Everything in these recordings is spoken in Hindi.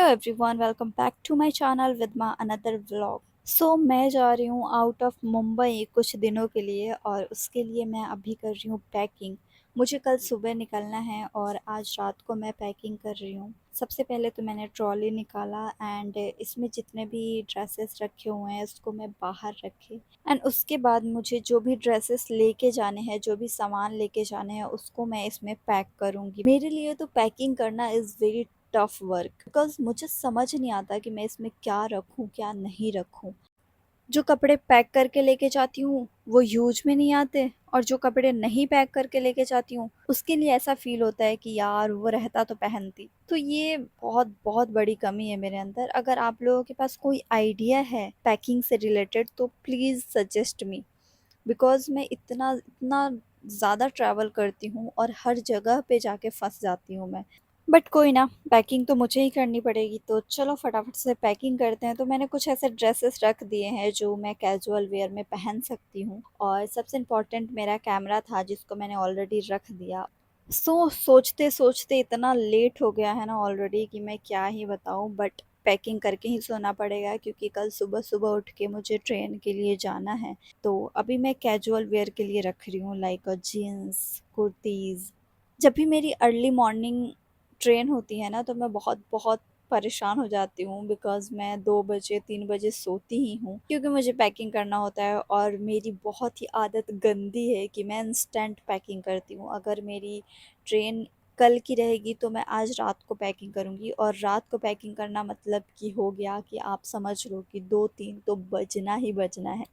Everyone, welcome back to my channel with my another vlog. मैं जा रही हूँ आउट ऑफ मुंबई कुछ दिनों के लिए और उसके लिए मैं अभी कर रही हूँ पैकिंग। मुझे कल सुबह निकलना है और आज रात को मैं पैकिंग कर रही हूँ। सबसे पहले तो मैंने ट्रॉली निकाला एंड इसमें जितने भी ड्रेसेस रखे हुए हैं उसको मैं बाहर रखे। एंड उसके बाद मुझे जो भी ड्रेसेस लेके जाने हैं, जो भी सामान लेके जाने हैं, उसको मैं इसमें पैक करूँगी। मेरे लिए तो पैकिंग करना is very tough work because मुझे समझ नहीं आता कि मैं इसमें क्या रखूं क्या नहीं रखूं। जो कपड़े पैक करके लेके जाती हूँ वो यूज में नहीं आते, और जो कपड़े नहीं पैक करके लेके जाती हूँ उसके लिए ऐसा फील होता है कि यार वो रहता तो पहनती। तो ये बहुत बहुत बड़ी कमी है मेरे अंदर। अगर आप लोगों के पास कोई आइडिया है पैकिंग से रिलेटेड तो प्लीज़ सजेस्ट मी, बिकॉज मैं इतना इतना ज़्यादा ट्रैवल करती हूँ और हर जगह पे जाके फंस जाती हूँ मैं। बट कोई ना, पैकिंग तो मुझे ही करनी पड़ेगी, तो चलो फटाफट से पैकिंग करते हैं। तो मैंने कुछ ऐसे ड्रेसेस रख दिए हैं जो मैं कैजुअल वेयर में पहन सकती हूँ, और सबसे इम्पोर्टेंट मेरा कैमरा था जिसको मैंने ऑलरेडी रख दिया। सोचते सोचते इतना लेट हो गया है ना ऑलरेडी कि मैं क्या ही बताऊँ, बट पैकिंग करके ही सोना पड़ेगा क्योंकि कल सुबह सुबह उठ के मुझे ट्रेन के लिए जाना है। तो अभी मैं कैजुअल वेयर के लिए रख रही हूँ लाइक जीन्स, कुर्तीज़। जब भी मेरी अर्ली मॉर्निंग ट्रेन होती है ना तो मैं बहुत बहुत परेशान हो जाती हूँ, बिकॉज़ मैं 2 बजे 3 बजे सोती ही हूँ क्योंकि मुझे पैकिंग करना होता है। और मेरी बहुत ही आदत गंदी है कि मैं इंस्टेंट पैकिंग करती हूँ। अगर मेरी ट्रेन कल की रहेगी तो मैं आज रात को पैकिंग करूँगी, और रात को पैकिंग करना मतलब कि हो गया कि आप समझ लो कि 2-3 तो बजना ही बजना है।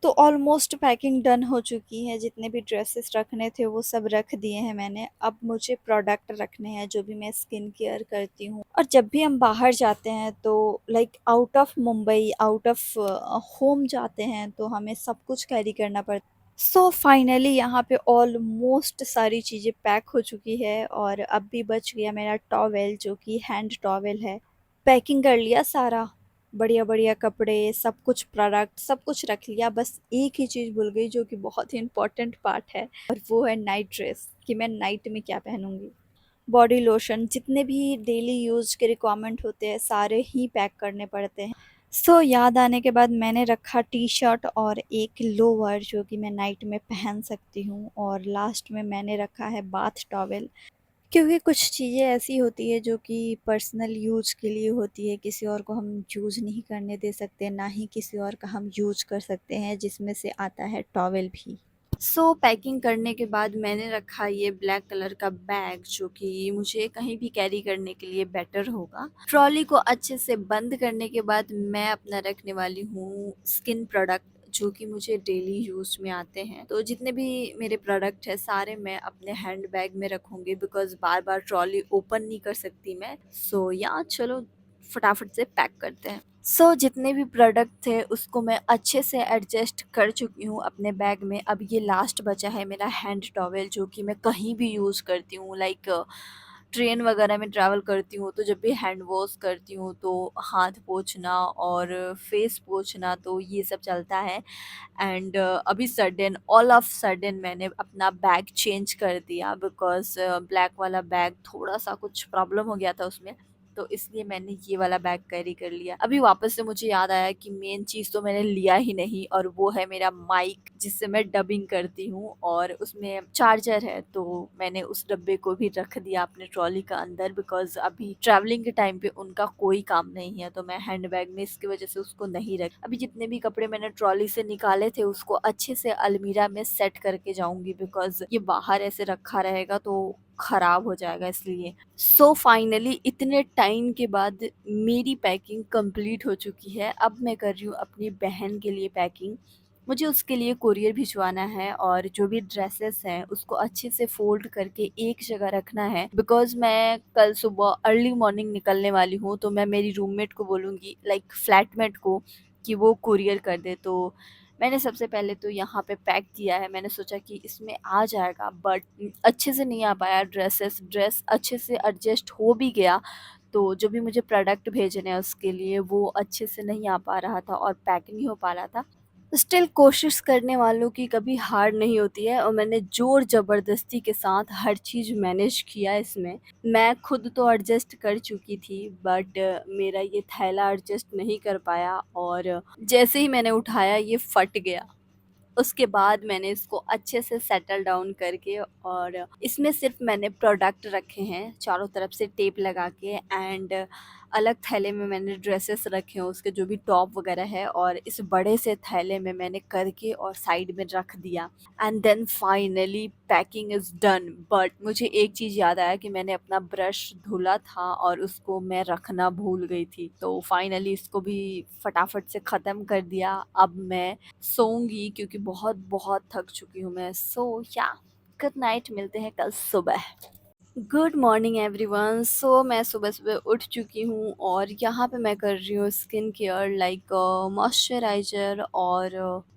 तो ऑलमोस्ट पैकिंग डन हो चुकी है। जितने भी ड्रेसेस रखने थे वो सब रख दिए हैं मैंने। अब मुझे प्रोडक्ट रखने हैं जो भी मैं स्किन केयर करती हूँ। और जब भी हम बाहर जाते हैं तो like out of Mumbai, out of home जाते हैं तो हमें सब कुछ कैरी करना पड़ता है। फाइनली यहाँ पे ऑलमोस्ट सारी चीज़ें पैक हो चुकी है, और अब भी बच गया मेरा टॉवेल जो कि हैंड टॉवेल है। पैकिंग कर लिया सारा, बढ़िया बढ़िया कपड़े, सब कुछ प्रोडक्ट सब कुछ रख लिया। बस एक ही चीज़ भूल गई जो कि बहुत ही इम्पोर्टेंट पार्ट है, और वो है नाइट ड्रेस, कि मैं नाइट में क्या पहनूंगी। बॉडी लोशन, जितने भी डेली यूज के रिक्वायरमेंट होते हैं सारे ही पैक करने पड़ते हैं। याद आने के बाद मैंने रखा टी शर्ट और एक लोअर जो कि मैं नाइट में पहन सकती हूँ, और लास्ट में मैंने रखा है बाथ टॉवेल, क्योंकि कुछ चीज़ें ऐसी होती है जो कि पर्सनल यूज़ के लिए होती है, किसी और को हम यूज़ नहीं करने दे सकते, ना ही किसी और का हम यूज़ कर सकते हैं, जिसमें से आता है टॉवेल भी। पैकिंग करने के बाद मैंने रखा ये ब्लैक कलर का बैग जो कि मुझे कहीं भी कैरी करने के लिए बेटर होगा। ट्रॉली को अच्छे से बंद करने के बाद मैं अपना रखने वाली हूँ स्किन प्रोडक्ट जो कि मुझे डेली यूज़ में आते हैं। तो जितने भी मेरे प्रोडक्ट हैं सारे मैं अपने हैंड बैग में रखूँगी, बिकॉज़ बार-बार ट्रॉली ओपन नहीं कर सकती मैं। या चलो फटाफट से पैक करते हैं। जितने भी प्रोडक्ट थे उसको मैं अच्छे से एडजस्ट कर चुकी हूँ अपने बैग में। अब ये लास्ट बचा है मेरा हैंड टॉवेल जो कि मैं कहीं भी यूज़ करती हूँ, लाइक ट्रेन वगैरह में ट्रैवल करती हूँ तो जब भी हैंड वॉश करती हूँ तो हाथ पोंछना और फेस पोंछना तो ये सब चलता है। एंड अभी सडन ऑल ऑफ सडन मैंने अपना बैग चेंज कर दिया, बिकॉज़ ब्लैक वाला बैग थोड़ा-सा कुछ प्रॉब्लम हो गया था उसमें, तो इसलिए मैंने ये वाला बैग कैरी कर लिया। अभी वापस से मुझे याद आया कि मेन चीज़ तो मैंने लिया ही नहीं, और वो है मेरा माइक जिससे मैं डबिंग करती हूँ, और उसमें चार्जर है, तो मैंने उस डब्बे को भी रख दिया अपने ट्रॉली का अंदर, बिकॉज़ अभी ट्रैवलिंग के टाइम पे उनका कोई काम नहीं है, तो मैं हैंड बैग में इसकी वज़ह से उसको नहीं रख। अभी जितने भी कपड़े मैंने ट्रॉली से निकाले थे उसको अच्छे से अलमीरा में सेट करके जाऊँगी, बिकॉज़ ये बाहर ऐसे रखा रहेगा तो खराब हो जाएगा इसलिए। फाइनली इतने टाइम के बाद मेरी पैकिंग कंप्लीट हो चुकी है। अब मैं कर रही हूँ अपनी बहन के लिए पैकिंग। मुझे उसके लिए कोरियर भिजवाना है, और जो भी ड्रेसेस हैं उसको अच्छे से फ़ोल्ड करके एक जगह रखना है, बिकॉज़ मैं कल सुबह अर्ली मॉर्निंग निकलने वाली हूँ। तो मैं मेरी रूममेट को बोलूँगी, लाइक फ्लैटमेट को, कि वो कोरियर कर दे। तो मैंने सबसे पहले तो यहाँ पे पैक किया है। मैंने सोचा कि इसमें आ जाएगा, बट अच्छे से नहीं आ पाया। ड्रेस अच्छे से एडजस्ट हो भी गया, तो जो भी मुझे प्रोडक्ट भेजने हैं उसके लिए वो अच्छे से नहीं आ पा रहा था और पैक नहीं हो पा रहा था। स्टिल कोशिश करने वालों की कभी हार नहीं होती है और मैंने ज़ोर ज़बरदस्ती के साथ हर चीज़ मैनेज किया इसमें। मैं खुद तो एडजस्ट कर चुकी थी बट मेरा ये थैला एडजस्ट नहीं कर पाया और जैसे ही मैंने उठाया ये फट गया। उसके बाद मैंने इसको अच्छे से सेटल डाउन करके और इसमें सिर्फ मैंने प्रोडक्ट रखे हैं चारों तरफ से टेप लगा के एंड अलग थैले में मैंने ड्रेसेस रखे हैं उसके जो भी टॉप वगैरह है और इस बड़े से थैले में मैंने करके और साइड में रख दिया and then finally packing is done. But मुझे एक चीज़ याद आया कि मैंने अपना ब्रश धुला था और उसको मैं रखना भूल गई थी, तो फाइनली इसको भी फटाफट से ख़त्म कर दिया। अब मैं सोऊंगी क्योंकि बहुत बहुत थक चुकी हूँ मैं। सो या गुड नाइट, मिलते हैं कल सुबह। Good morning everyone. सो मैं सुबह सुबह उठ चुकी हूँ और यहाँ पे मैं कर रही हूँ स्किन केयर लाइक मॉइस्चराइज़र और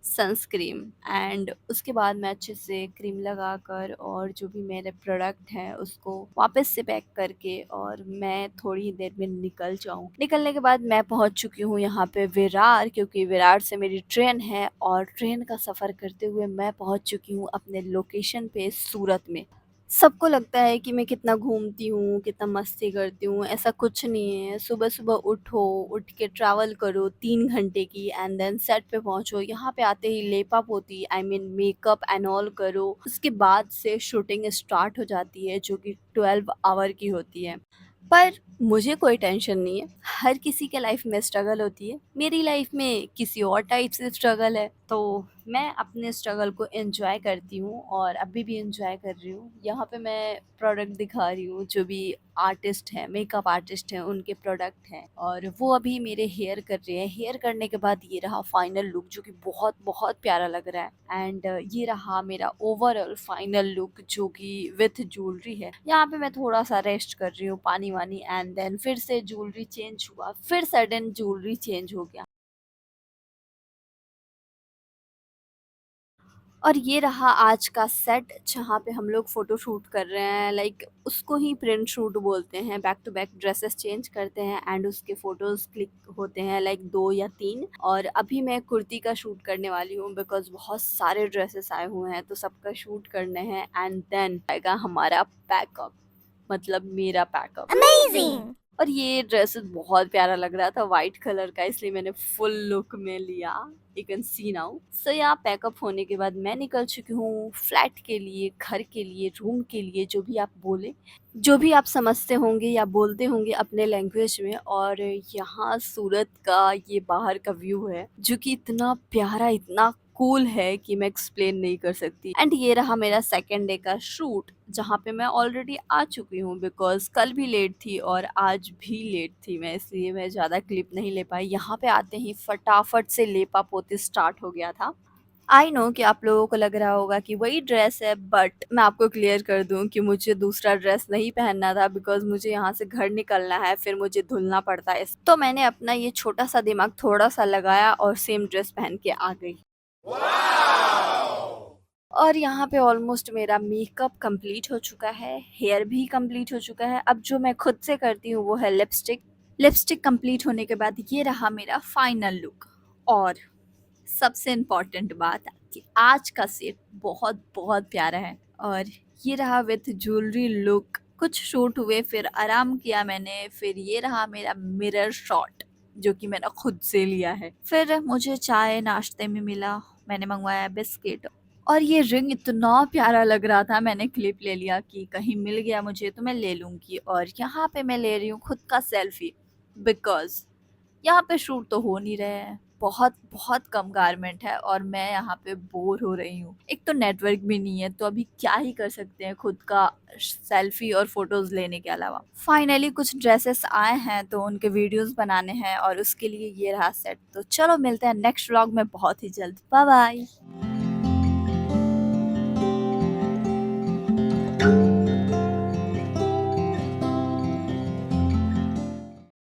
सनस्क्रीन एंड उसके बाद मैं अच्छे से क्रीम लगाकर और जो भी मेरे प्रोडक्ट हैं उसको वापस से पैक करके और मैं थोड़ी ही देर में निकल जाऊँ। निकलने के बाद मैं पहुँच चुकी हूँ यहाँ पे विरार, क्योंकि विरार से मेरी ट्रेन है और ट्रेन का सफ़र करते हुए मैं पहुँच चुकी हूँ अपने लोकेशन पे सूरत में। सबको लगता है कि मैं कितना घूमती हूँ, कितना मस्ती करती हूँ, ऐसा कुछ नहीं है। सुबह-सुबह उठो, उठ के ट्रैवल करो 3 घंटे की एंड देन सेट पे पहुँचो। यहाँ पे आते ही लेपा-पोती I mean makeup and all करो। उसके बाद से शूटिंग स्टार्ट हो जाती है जो कि 12 आवर की होती है। पर मुझे कोई टेंशन नहीं है। हर किसी के लाइफ में स्ट्रगल होती है। मेरी लाइफ में किसी और टाइप से स्ट्रगल है। तो मैं अपने स्ट्रगल को एन्जॉय करती हूँ और अभी भी एन्जॉय कर रही हूँ। यहाँ पे मैं प्रोडक्ट दिखा रही हूँ जो भी आर्टिस्ट हैं, मेकअप आर्टिस्ट हैं, उनके प्रोडक्ट हैं और वो अभी मेरे हेयर कर रहे हैं। हेयर करने के बाद ये रहा फाइनल लुक जो कि बहुत बहुत प्यारा लग रहा है एंड ये रहा मेरा ओवरऑल फाइनल लुक जो कि विथ ज्वेलरी है। यहाँ पे मैं थोड़ा-सा रेस्ट कर रही हूँ, पानी-वानी एंड देन फिर से ज्वेलरी चेंज हुआ, फिर सडन ज्वेलरी चेंज हो गया। और ये रहा आज का सेट जहाँ पे हम लोग फ़ोटो शूट कर रहे हैं, लाइक उसको ही प्रिंट शूट बोलते हैं। Back to back dresses change करते हैं एंड उसके फ़ोटोज़ क्लिक होते हैं लाइक 2 या 3। और अभी मैं कुर्ती का शूट करने वाली हूँ बिकॉज़ बहुत सारे ड्रेसेस आए हुए हैं तो सबका शूट करने हैं एंड देन आएगा हमारा पैकअप, मतलब मेरा पैकअप। अमेज़िंग! और ये ड्रेस बहुत प्यारा लग रहा था व्हाइट कलर का, इसलिए मैंने फुल लुक में लिया। You can see now. So या पैकअप होने के बाद मैं निकल चुकी हूँ फ्लैट के लिए, घर के लिए, रूम के लिए, जो भी आप बोले, जो भी आप समझते होंगे या बोलते होंगे अपने लैंग्वेज में। और यहाँ सूरत का ये बाहर का व्यू है जो कि इतना प्यारा, इतना कूल है कि मैं एक्सप्लेन नहीं कर सकती। एंड ये रहा मेरा सेकंड डे का शूट जहाँ पे मैं ऑलरेडी आ चुकी हूँ बिकॉज़ कल भी लेट थी और आज भी लेट थी मैं, इसलिए मैं ज़्यादा क्लिप नहीं ले पाई। यहाँ पे आते ही फटाफट से लेपा-पोती स्टार्ट हो गया था। आई नो कि आप लोगों को लग रहा होगा कि वही ड्रेस है, बट मैं आपको क्लियर कर दूँ कि मुझे दूसरा ड्रेस नहीं पहनना था बिकॉज़ मुझे यहाँ से घर निकलना है, फिर मुझे धुलना पड़ता है। तो मैंने अपना ये छोटा-सा दिमाग थोड़ा-सा लगाया और सेम ड्रेस पहन के आ गई। और यहाँ पे ऑलमोस्ट मेरा मेकअप कंप्लीट हो चुका है, हेयर भी कंप्लीट हो चुका है। अब जो मैं खुद से करती हूँ वो है लिपस्टिक। लिपस्टिक कंप्लीट होने के बाद ये रहा मेरा फाइनल लुक। और सबसे इम्पोर्टेंट बात कि आज का सेट बहुत बहुत प्यारा है और ये रहा विथ ज्वेलरी लुक। कुछ शूट हुए, फिर आराम किया मैंने, फिर ये रहा मेरा मिरर शॉट जो कि मैंने खुद से लिया है। फिर मुझे चाय नाश्ते में मिला, मैंने मंगवाया बिस्किट और ये रिंग इतना प्यारा लग रहा था, मैंने क्लिप ले लिया कि कहीं मिल गया मुझे तो मैं ले लूँगी। और यहाँ पे मैं ले रही हूँ खुद का सेल्फी बिकॉज़ यहाँ पे शूट तो हो नहीं रहे हैं। बहुत बहुत कम गारमेंट है और मैं यहाँ पे बोर हो रही हूँ। एक तो नेटवर्क भी नहीं है, तो अभी क्या ही कर सकते हैं खुद का सेल्फी और फ़ोटोज़ लेने के अलावा। फाइनली कुछ ड्रेसेस आए हैं तो उनके वीडियोज़ बनाने हैं और उसके लिए ये रहा सेट। तो चलो मिलते हैं नेक्स्ट व्लॉग में बहुत ही जल्द। Bye bye.